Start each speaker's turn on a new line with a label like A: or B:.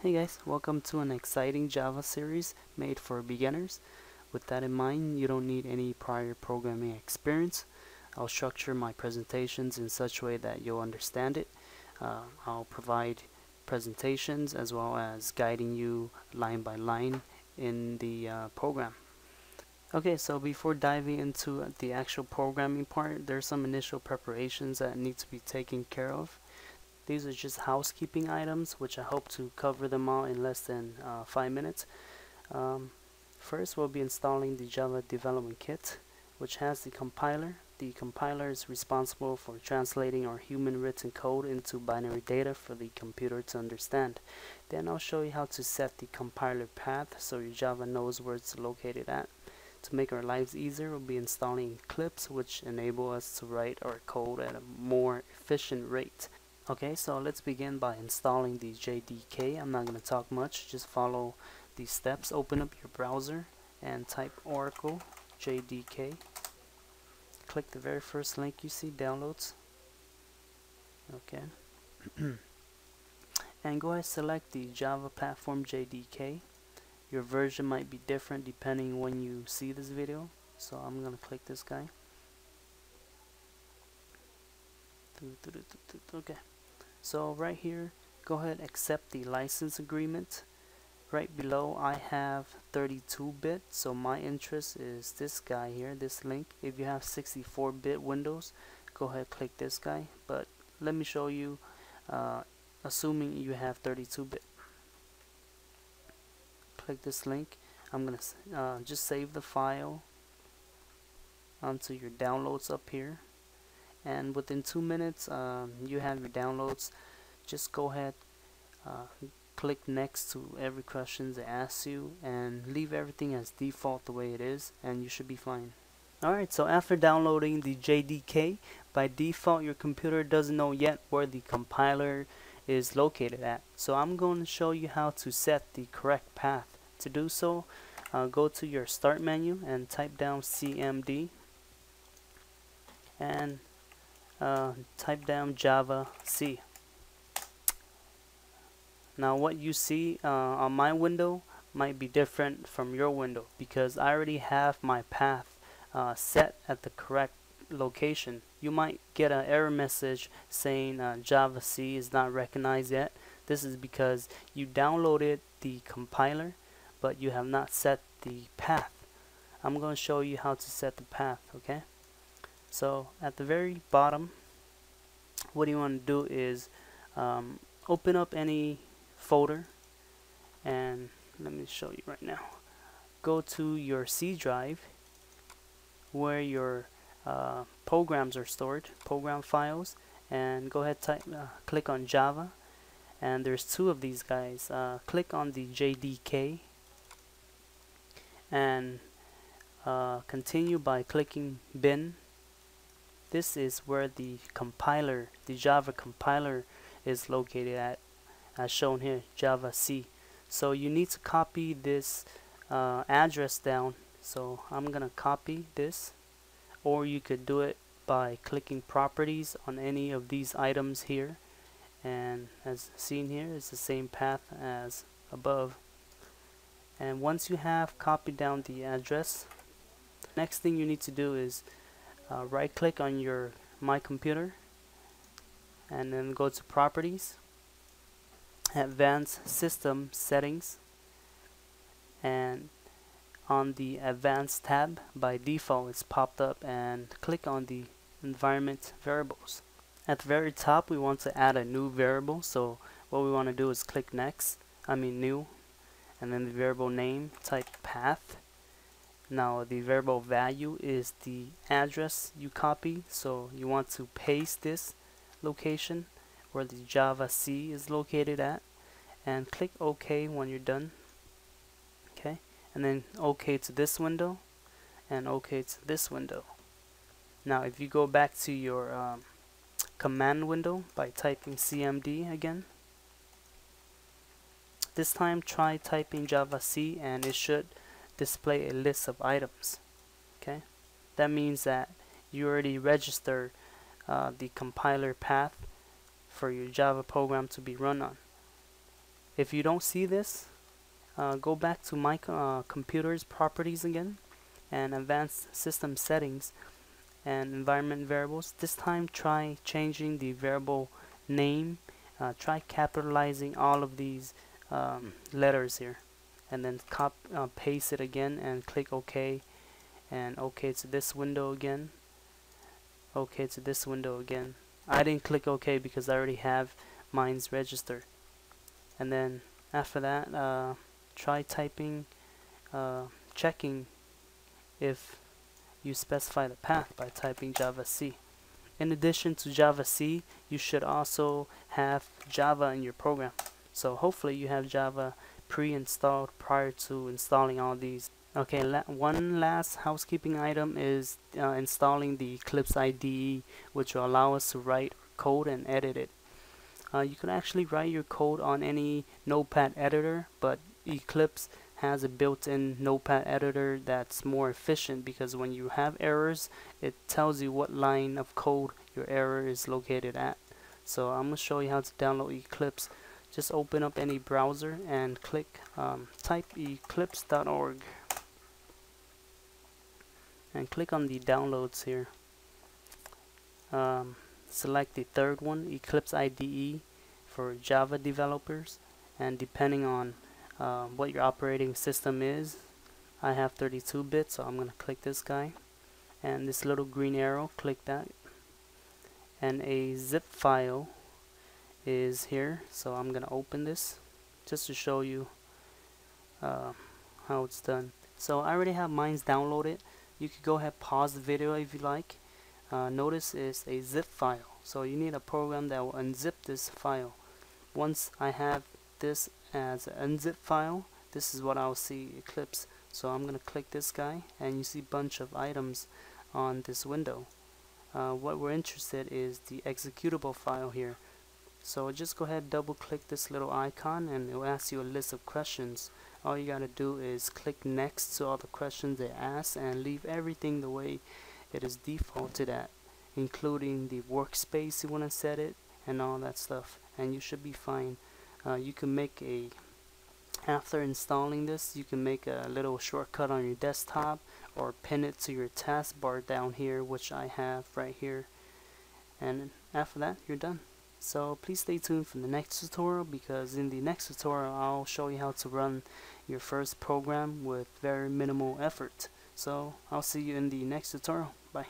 A: Hey guys, welcome to an exciting Java series made for beginners. With that in mind, you don't need any prior programming experience. I'll structure my presentations in such a way that you'll understand it. I'll provide presentations as well as guiding you line by line in the program. Okay, so before diving into the actual programming part, there's some initial preparations that need to be taken care of. These are just housekeeping items, which I hope to cover them all in less than 5 minutes. First, we'll be installing the Java Development Kit, which has the compiler. The compiler is responsible for translating our human written code into binary data for the computer to understand. Then I'll show you how to set the compiler path so your Java knows where it's located at. To make our lives easier, we'll be installing Eclipse, which enable us to write our code at a more efficient rate. Okay, so let's begin by installing the JDK. I'm not going to talk much, just follow these steps. Open up your browser and type Oracle JDK. Click the very first link you see, downloads. Okay. And go ahead and select the Java Platform JDK. Your version might be different depending when you see this video. So I'm going to click this guy. Okay. So right here, go ahead and accept the license agreement. Right below I have 32-bit, so my interest is this guy here, this link. If you have 64-bit Windows, go ahead and click this guy, but let me show you assuming you have 32-bit. Click this link. I'm gonna just save the file onto your downloads up here, and within 2 minutes you have your downloads. Just go ahead, click next to every question they ask you, and leave everything as default the way it is, and you should be fine. Alright, so after downloading the JDK, by default your computer doesn't know yet where the compiler is located at. So I'm going to show you how to set the correct path. To do so, go to your start menu and type down CMD and type down Java C. Now what you see on my window might be different from your window because I already have my path set at the correct location. You might get an error message saying Java C is not recognized yet. This is because you downloaded the compiler but you have not set the path. I'm going to show you how to set the path, okay? So at the very bottom, what you want to do is open up any folder, and let me show you right now. Go to your C drive where your programs are stored, program files, and go ahead click on Java, and there's two of these guys. Click on the JDK and continue by clicking bin. This is where the compiler, the Java compiler, is located at, as shown here, Java C. So you need to copy this address down. So I'm gonna copy this, or you could do it by clicking properties on any of these items here, and as seen here, it's the same path as above. And once you have copied down the address, next thing you need to do is right click on your My Computer and then go to Properties, Advanced System Settings, and on the Advanced tab by default it's popped up, and click on the Environment Variables. At the very top we want to add a new variable, so what we want to do is click New, and then the variable name, type path. Now the variable value is the address you copy, so you want to paste this location where the Java C is located at, and click OK when you're done. Okay, and then OK to this window and OK to this window. Now if you go back to your command window by typing CMD again, this time try typing Java C and it should display a list of items. Okay, that means that you already registered the compiler path for your Java program to be run on. If you don't see this, go back to my computer's properties again and advanced system settings and environment variables. This time try changing the variable name. Try capitalizing all of these letters here, and then paste it again and click OK, and OK to this window again, OK to this window again. I didn't click OK because I already have mine's registered. And then after that, try typing, checking if you specify the path by typing Java C. In addition to Java C, you should also have Java in your program. So hopefully you have Java pre-installed prior to installing all these. Okay, one last housekeeping item is installing the Eclipse IDE, which will allow us to write code and edit it. You can actually write your code on any notepad editor, but Eclipse has a built-in notepad editor that's more efficient, because when you have errors, it tells you what line of code your error is located at. So I'm going to show you how to download Eclipse. Just open up any browser and type eclipse.org and click on the downloads here. Select the third one, Eclipse IDE for Java developers, and depending on what your operating system is, I have 32-bit, so I'm going to click this guy, and this little green arrow, click that, and a zip file is here, so I'm going to open this just to show you how it's done. So I already have mine's downloaded. You could go ahead, pause the video if you like. Notice it's a zip file, so you need a program that will unzip this file. Once I have this as an unzip file, this is what I'll see Eclipse. So I'm going to click this guy, and you see a bunch of items on this window. What we're interested is the executable file here. So just go ahead, double click this little icon, and it will ask you a list of questions. All you gotta do is click next to all the questions they ask, and leave everything the way it is defaulted at, including the workspace you want to set it and all that stuff, and you should be fine. You can make after installing this, you can make a little shortcut on your desktop or pin it to your taskbar down here, which I have right here, and after that you're done. So please stay tuned for the next tutorial, because in the next tutorial I'll show you how to run your first program with very minimal effort. So I'll see you in the next tutorial. Bye.